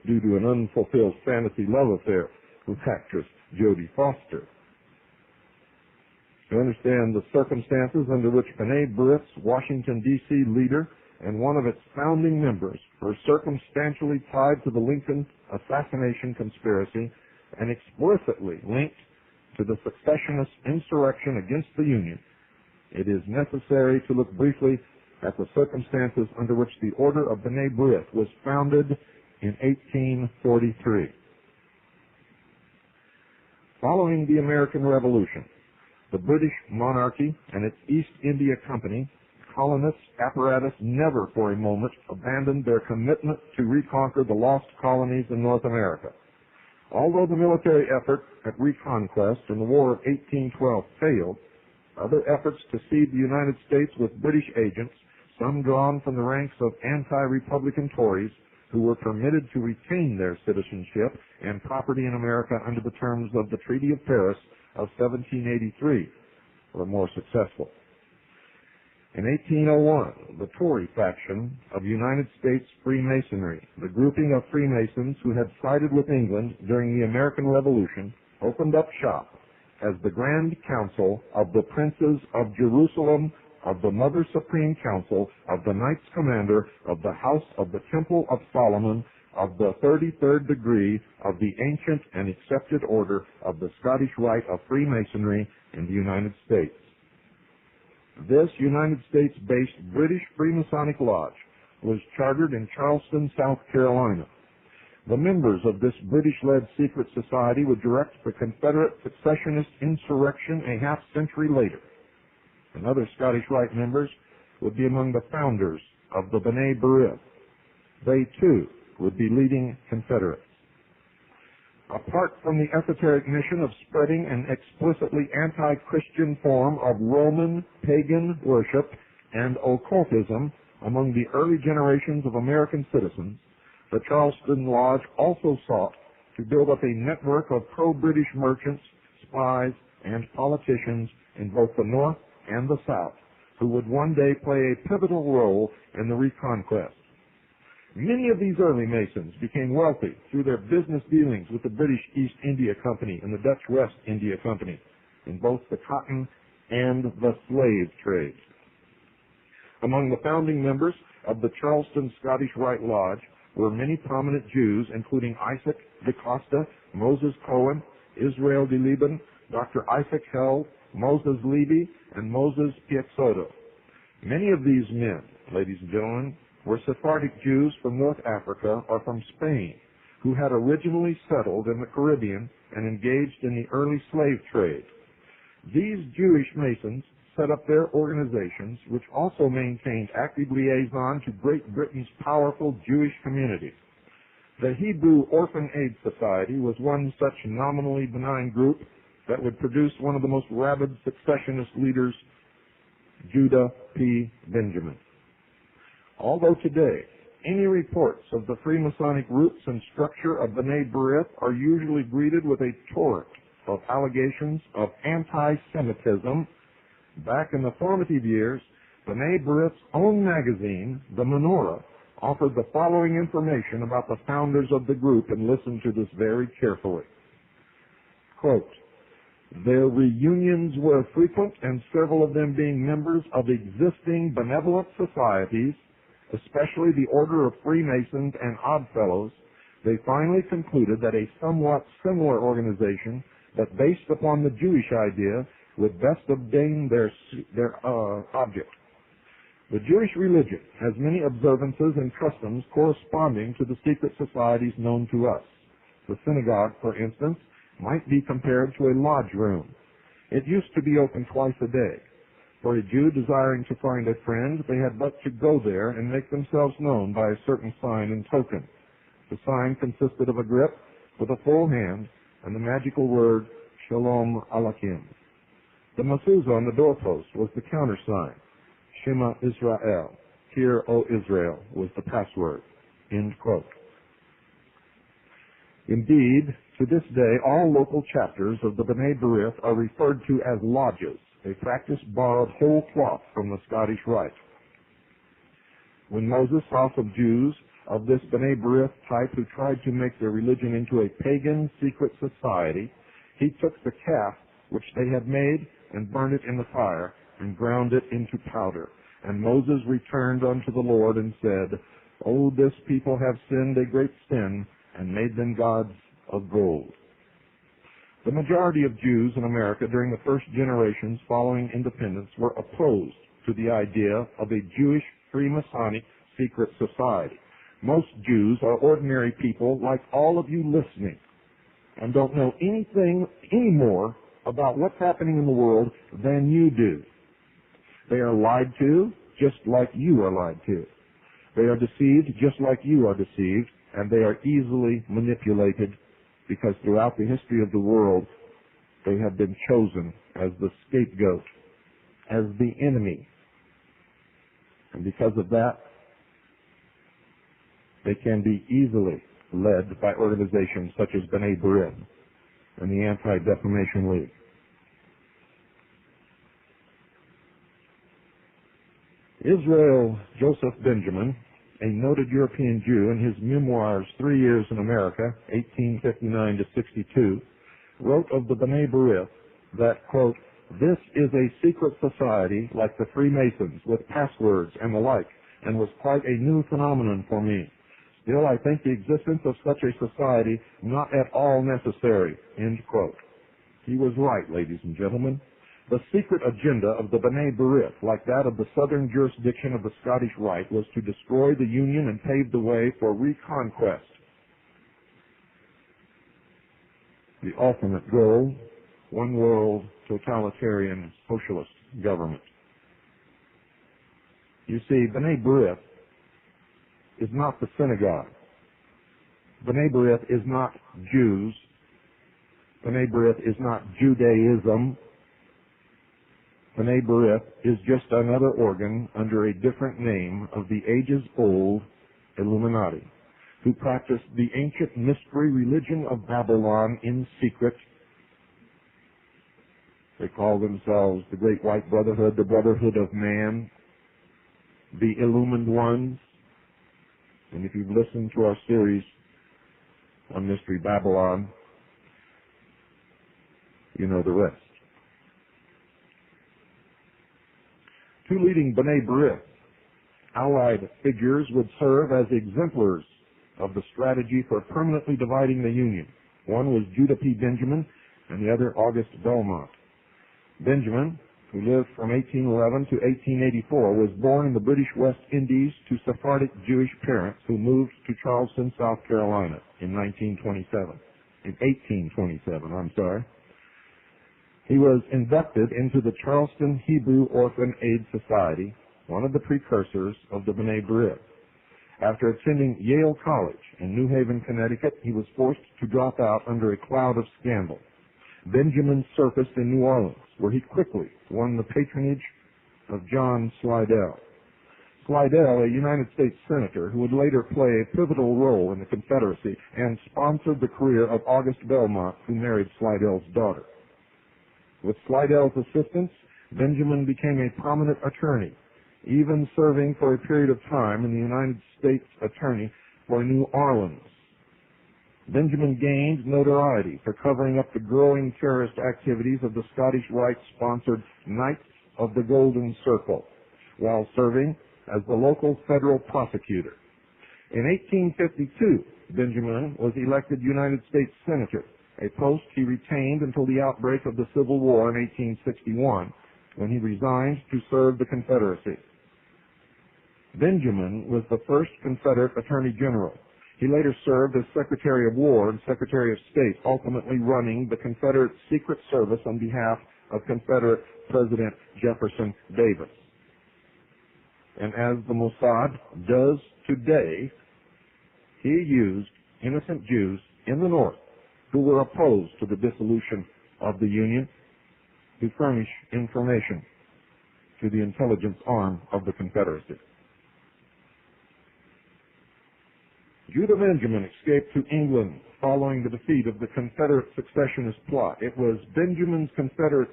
due to an unfulfilled fantasy love affair with actress Jodie Foster. To understand the circumstances under which B'nai B'rith's Washington, D.C. leader and one of its founding members were circumstantially tied to the Lincoln assassination conspiracy and explicitly linked to the secessionist insurrection against the Union, it is necessary to look briefly at the circumstances under which the Order of B'nai B'rith was founded in 1843. Following the American Revolution, the British monarchy and its East India Company colonist apparatus never for a moment abandoned their commitment to reconquer the lost colonies in North America. Although the military effort at reconquest in the War of 1812 failed, other efforts to seed the United States with British agents, some drawn from the ranks of anti-Republican Tories who were permitted to retain their citizenship and property in America under the terms of the Treaty of Paris of 1783, were more successful. In 1801, the Tory faction of United States Freemasonry, the grouping of Freemasons who had sided with England during the American Revolution, opened up shop as the Grand Council of the Princes of Jerusalem, of the Mother Supreme Council, of the Knights Commander, of the House of the Temple of Solomon, of the 33rd degree of the ancient and accepted order of the Scottish Rite of Freemasonry in the United States. This United States-based British Freemasonic Lodge was chartered in Charleston, South Carolina. The members of this British-led secret society would direct the Confederate secessionist insurrection a half-century later, and other Scottish Rite members would be among the founders of the B'nai B'rith. They, too, would be leading Confederates. Apart from the esoteric mission of spreading an explicitly anti-Christian form of Roman pagan worship and occultism among the early generations of American citizens, the Charleston Lodge also sought to build up a network of pro-British merchants, spies, and politicians in both the North and the South, who would one day play a pivotal role in the reconquest. Many of these early Masons became wealthy through their business dealings with the British East India Company and the Dutch West India Company in both the cotton and the slave trades. Among the founding members of the Charleston Scottish Rite Lodge were many prominent Jews, including Isaac de Costa, Moses Cohen, Israel de Liban, Dr. Isaac Held, Moses Levy, and Moses Piexoto. Many of these men, ladies and gentlemen, were Sephardic Jews from North Africa or from Spain, who had originally settled in the Caribbean and engaged in the early slave trade. These Jewish Masons set up their organizations, which also maintained active liaison to Great Britain's powerful Jewish community. The Hebrew Orphan Aid Society was one such nominally benign group that would produce one of the most rabid secessionist leaders, Judah P. Benjamin. Although today, any reports of the Freemasonic roots and structure of B'nai B'rith are usually greeted with a torrent of allegations of anti-Semitism, back in the formative years, B'nai B'rith's own magazine, The Menorah, offered the following information about the founders of the group, and listen to this very carefully. Quote, their reunions were frequent, and several of them being members of existing benevolent societies, especially the Order of Freemasons and Oddfellows, they finally concluded that a somewhat similar organization that based upon the Jewish idea would best obtain their object. The Jewish religion has many observances and customs corresponding to the secret societies known to us. The synagogue, for instance, might be compared to a lodge room. It used to be open twice a day. For a Jew desiring to find a friend, they had but to go there and make themselves known by a certain sign and token. The sign consisted of a grip with a full hand and the magical word, Shalom Aleichem. The mezuzah on the doorpost was the countersign, Shema Israel. Hear, O Israel, was the password. End quote. Indeed, to this day, all local chapters of the B'nai B'rith are referred to as lodges, a practice borrowed whole cloth from the Scottish Rite. When Moses saw some Jews of this B'nai B'rith type who tried to make their religion into a pagan secret society, he took the calf which they had made and burned it in the fire and ground it into powder. And Moses returned unto the Lord and said, O this people have sinned a great sin and made them gods of gold. The majority of Jews in America during the first generations following independence were opposed to the idea of a Jewish Freemasonic secret society. Most Jews are ordinary people like all of you listening and don't know anything any more about what's happening in the world than you do. They are lied to just like you are lied to. They are deceived just like you are deceived, and they are easily manipulated because throughout the history of the world, they have been chosen as the scapegoat, as the enemy. And because of that, they can be easily led by organizations such as B'nai B'rith and the Anti-Defamation League. Israel Joseph Benjamin, a noted European Jew, in his memoirs, 3 Years in America, 1859 to 62, wrote of the B'nai B'rith that, quote, this is a secret society like the Freemasons with passwords and the like, and was quite a new phenomenon for me. Still, I think the existence of such a society not at all necessary, end quote. He was right, ladies and gentlemen. The secret agenda of the B'nai B'rith, like that of the southern jurisdiction of the Scottish Rite, was to destroy the Union and pave the way for reconquest. The ultimate goal, one world totalitarian socialist government. You see, B'nai B'rith is not the synagogue. B'nai B'rith is not Jews. B'nai B'rith is not Judaism. B'nai B'rith is just another organ under a different name of the ages-old Illuminati, who practiced the ancient mystery religion of Babylon in secret. They call themselves the Great White Brotherhood, the Brotherhood of Man, the Illumined Ones. And if you've listened to our series on Mystery Babylon, you know the rest. Two leading B'nai B'rith allied figures would serve as exemplars of the strategy for permanently dividing the Union. One was Judah P. Benjamin and the other August Belmont. Benjamin, who lived from 1811 to 1884, was born in the British West Indies to Sephardic Jewish parents who moved to Charleston, South Carolina in 1827. He was inducted into the Charleston Hebrew Orphan Aid Society, one of the precursors of the B'nai B'rith. After attending Yale College in New Haven, Connecticut, he was forced to drop out under a cloud of scandal. Benjamin surfaced in New Orleans, where he quickly won the patronage of John Slidell. Slidell, a United States senator who would later play a pivotal role in the Confederacy and sponsored the career of August Belmont, who married Slidell's daughter. With Slidell's assistance, Benjamin became a prominent attorney, even serving for a period of time in the United States Attorney for New Orleans. Benjamin gained notoriety for covering up the growing terrorist activities of the Scottish Rite-sponsored Knights of the Golden Circle, while serving as the local federal prosecutor. In 1852, Benjamin was elected United States Senator, a post he retained until the outbreak of the Civil War in 1861, when he resigned to serve the Confederacy. Benjamin was the first Confederate Attorney General. He later served as Secretary of War and Secretary of State, ultimately running the Confederate Secret Service on behalf of Confederate President Jefferson Davis. And as the Mossad does today, he used innocent Jews in the North who were opposed to the dissolution of the Union to furnish information to the intelligence arm of the Confederacy. Judah Benjamin escaped to England following the defeat of the Confederate secessionist plot. It was Benjamin's Confederate